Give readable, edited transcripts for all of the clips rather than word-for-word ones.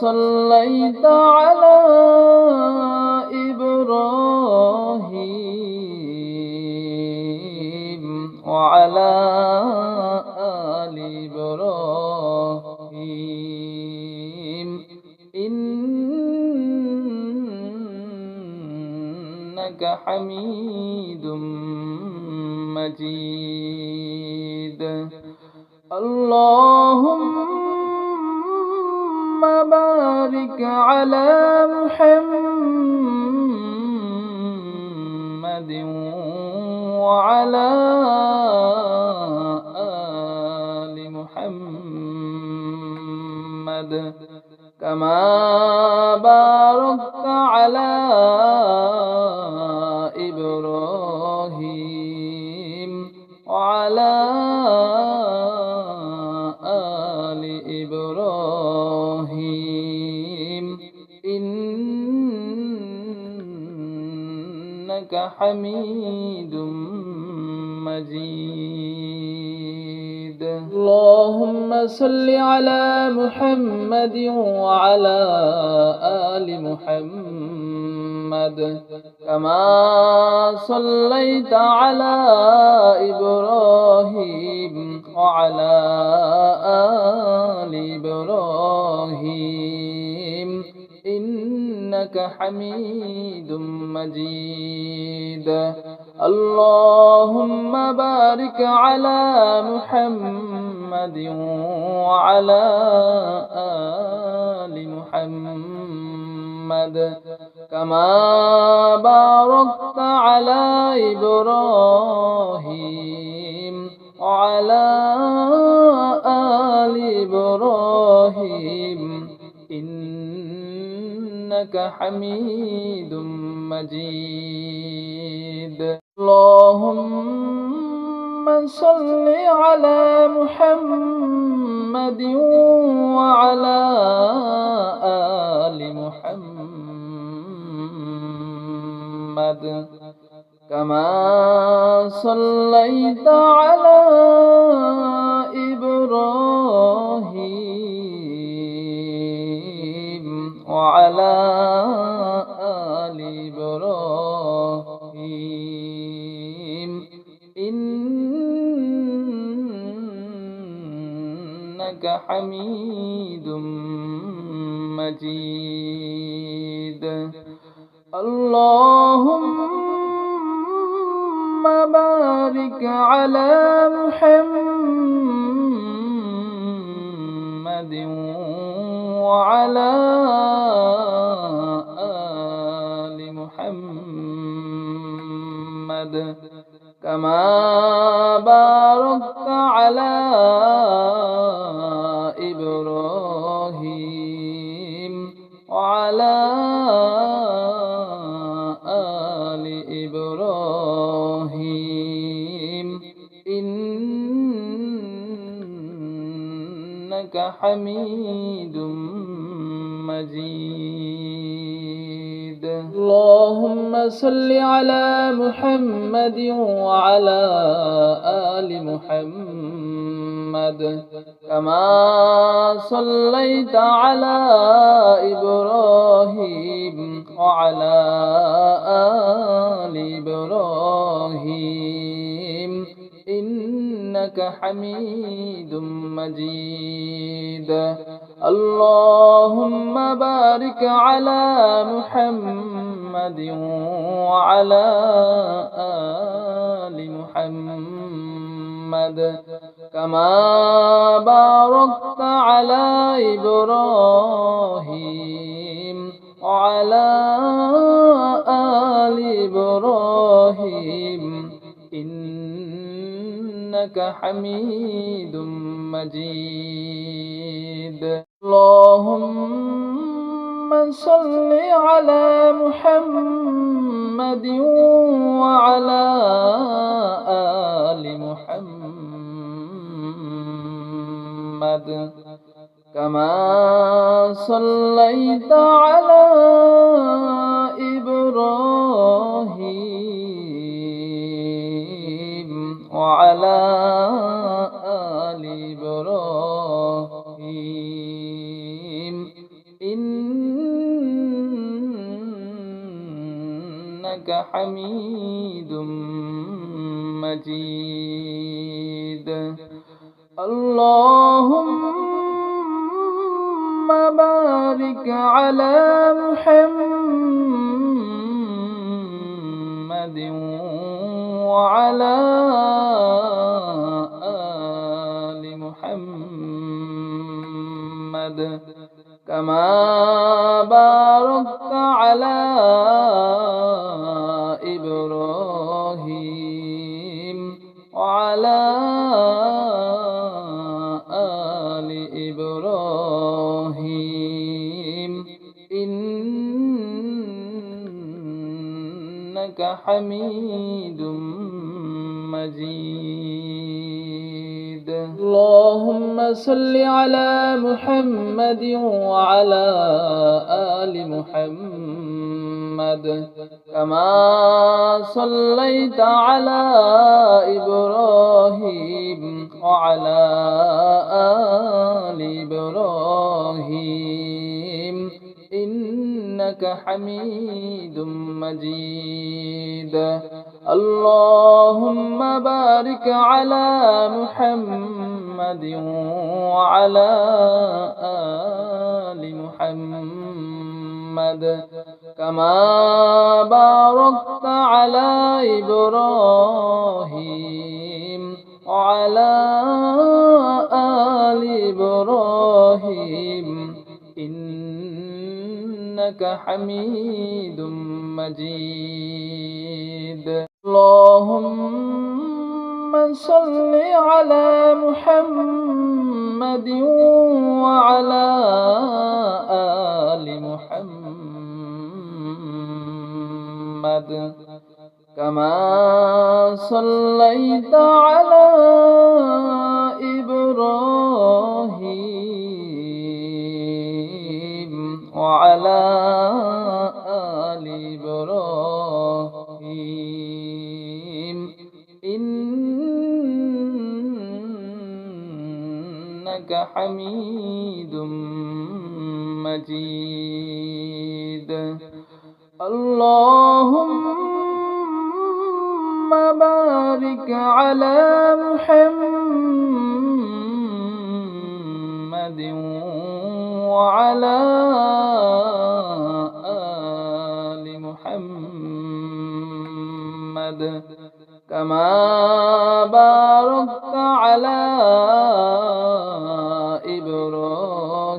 صليت على إبراهيم وعلى آل إبراهيم إنك حميد مجيد. اللهم بارك على محمد وعلى آل محمد كما باركت على إبراهيم وعلى آل إبراهيم إنك حميد مجيد. اللهم صل على محمد وعلى آل محمد كما صليت على إبراهيم وعلى آل إبراهيم إنك حميد مجيد. اللهم بارك على محمد وعلى آل محمد كما باركت على إبراهيم وعلى آل إبراهيم إنك حميد مجيد. اللهم صل على محمد وعلى آل محمد كما صليت على إبراهيم وعلى آل إبراهيم إنك حميد مجيد. اللهم بارك على محمد وعلى آل محمد كما باركت على إبراهيم وعلى آل إبراهيم إنك حميد مجيد. اللهم صل على محمد وعلى آل محمد كما صليت على إبراهيم وعلى آل إبراهيم إنك حميد مجيد. اللهم بارك على محمد وعلى آل محمد كما باركت على إبراهيم وعلى آل إبراهيم إنك حميد مجيد. اللهم صل على محمد وعلى آل محمد كما صليت على إبراهيم وعلى آل إبراهيم إنك حميد مجيد اللهم بارك على محمد وعلى آل محمد كما باركت على إبراهيم وعلى آل إبراهيم إنك حميد مجيد اللهم صل على محمد وعلى آل محمد كما صليت على إبراهيم وعلى آل إبراهيم إنك حميد مجيد اللهم بارك على محمد وعلى آل محمد كما باركت على إبراهيم وعلى آل إبراهيم إنك حميد مجيد اللهم صل على محمد وعلى آل محمد كما صليت على إبراهيم وعلى آل إبراهيم إنك حميد مجيد اللهم بارك على محمد وعلى آل محمد كما باركت على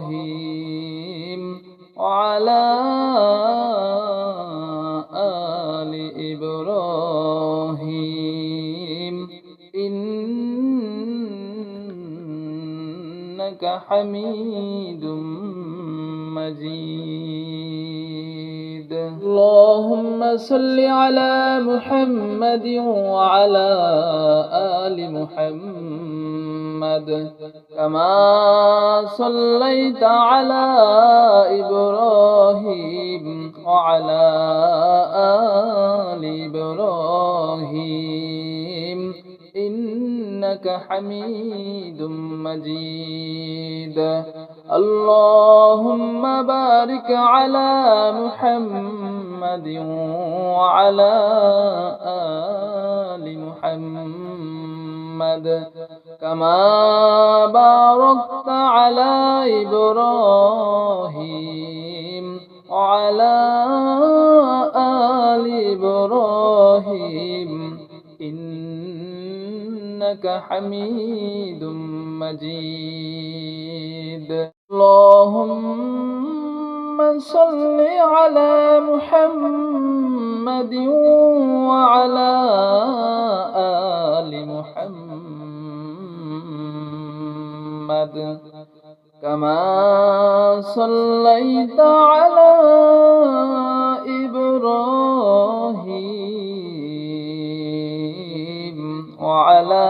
إبراهيم وعلى آل إبراهيم إنك حميد مجيد اللهم صل على محمد وعلى آل محمد كما صليت على إبراهيم وعلى آل إبراهيم إنك حميد مجيد اللهم بارك على محمد وعلى آل محمد كما باركت على إبراهيم وعلى آل إبراهيم إنك حميد مجيد اللهم صل على محمد وعلى آل محمد كما صليت على إبراهيم وعلى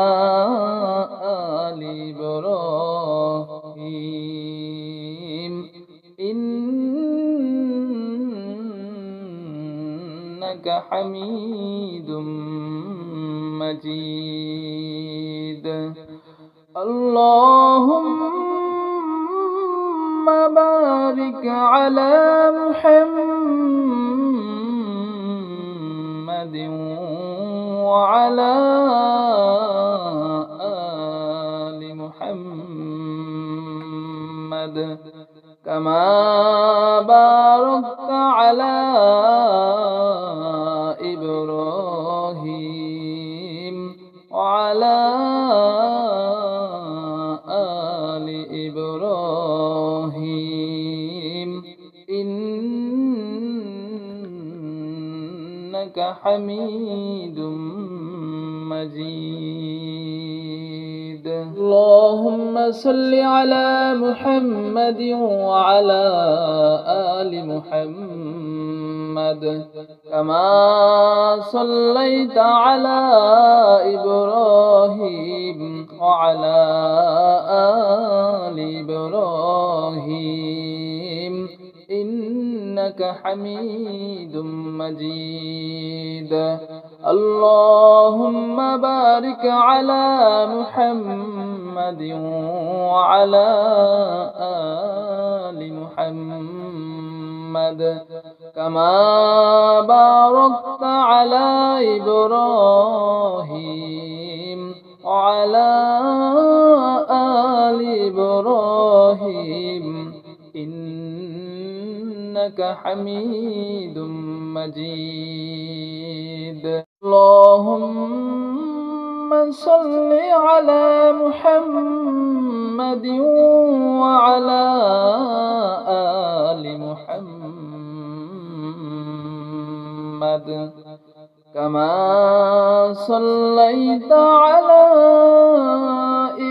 آل إبراهيم إنك حميد مجيد اللهم بارك على محمد محمد وعلى آل محمد كما باركت على إبراهيم وعلى آل إبراهيم إنك حميد مجيد. اللهم صل على محمد وعلى آل محمد كما صليت على إبراهيم وعلى آل إبراهيم إنك حميد مجيد. اللهم بارك على محمد وعلى آل محمد كما باركت على إبراهيم وعلى آل إبراهيم إنك حميد مجيد. اللهم صل على محمد وعلى آل محمد كما صليت على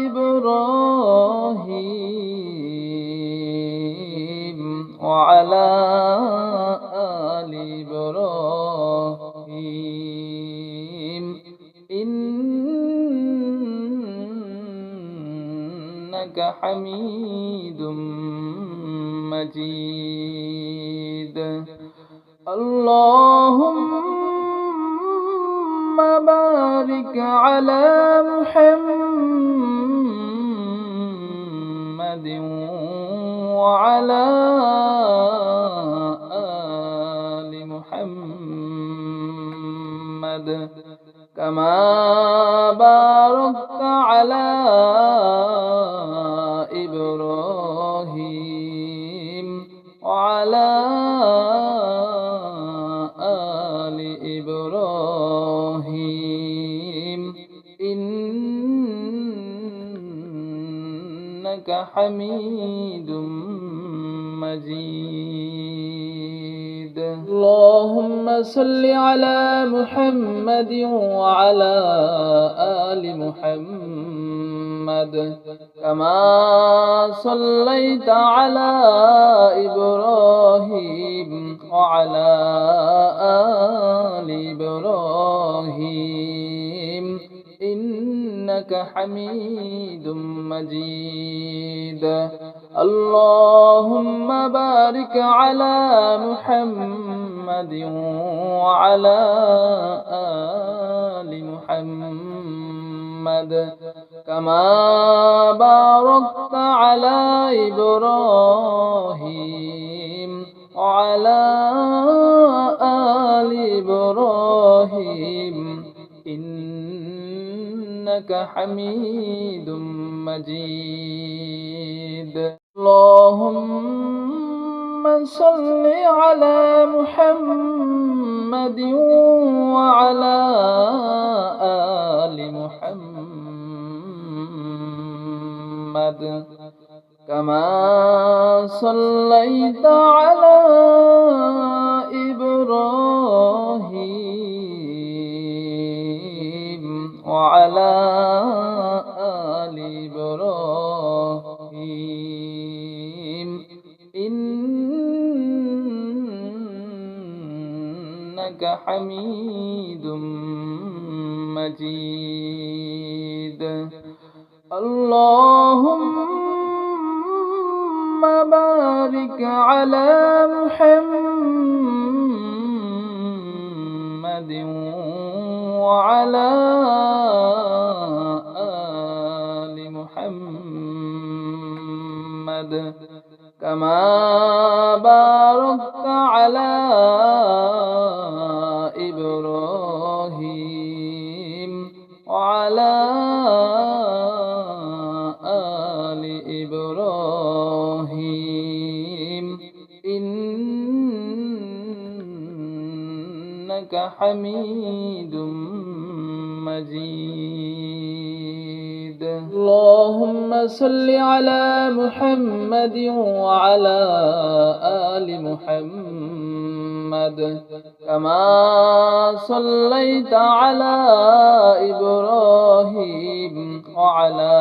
إبراهيم وعلى آل إبراهيم إنك حميد مجيد. اللهم بارك على محمد وعلى آل محمد كما باركت على إبراهيم وعلى آل إبراهيم إنك حميد مجيد. اللهم صل على محمد وعلى آل محمد كما صليت على إبراهيم وعلى آل إبراهيم إنك حميد مجيد. اللهم بارك على محمد وعلى آل محمد كما باركت على إبراهيم وعلى آل إبراهيم إنك حميد مجيد. اللهم صل على محمد وعلى آل محمد كما صليت على إبراهيم وعلى آل إبراهيم إنك حميد مجيد. اللهم بارك على محمد وعلى آل محمد كما باركت على إبراهيم إنك حميد مجيد. اللهم صل على محمد وعلى آل محمد كما صليت على إبراهيم وعلى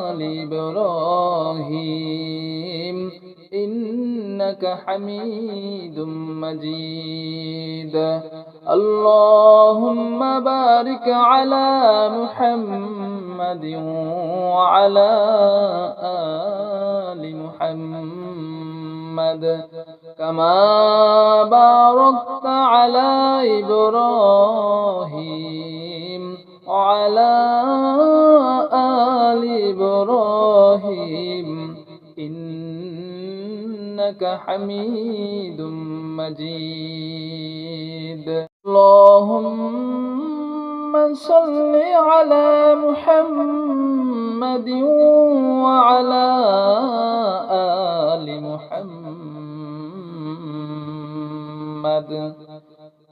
آل إبراهيم إنك حميد مجيد. اللهم بارك على محمد وعلى آل محمد كما باركت على إبراهيم وعلى آل إبراهيم إنك حميد مجيد. اللهم صل على محمد وعلى آل محمد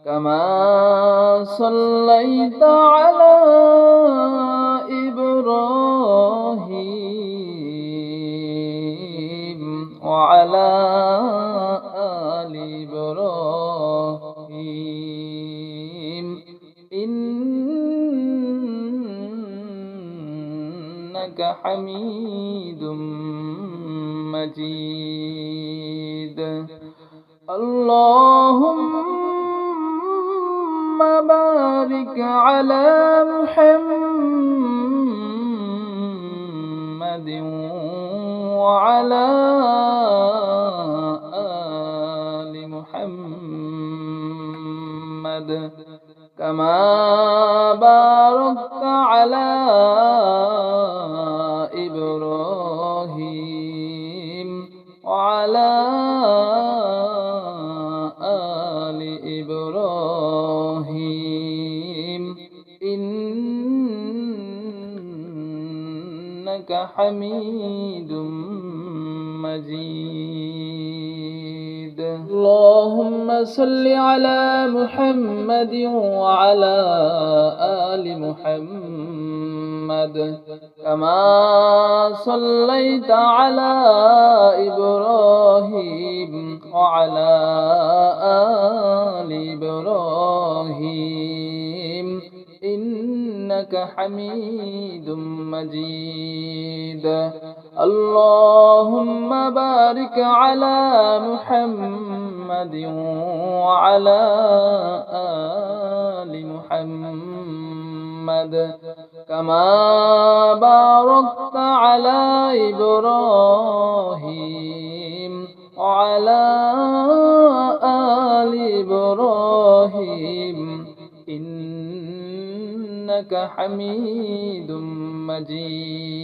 كما صليت على إبراهيم وعلى آل إبراهيم إنك حميد مجيد. اللهم بارك على محمد وعلى آل محمد كما باركت على إبراهيم وعلى آل إبراهيم إنك حميد مجيد. اللهم صل على محمد وعلى آل محمد كما صليت على إبراهيم وعلى آل إبراهيم إنك حميد مجيد. اللهم بارك على محمد وعلى آل محمد كما باركت على إبراهيم وعلى آل إبراهيم إنك حميد مجيد.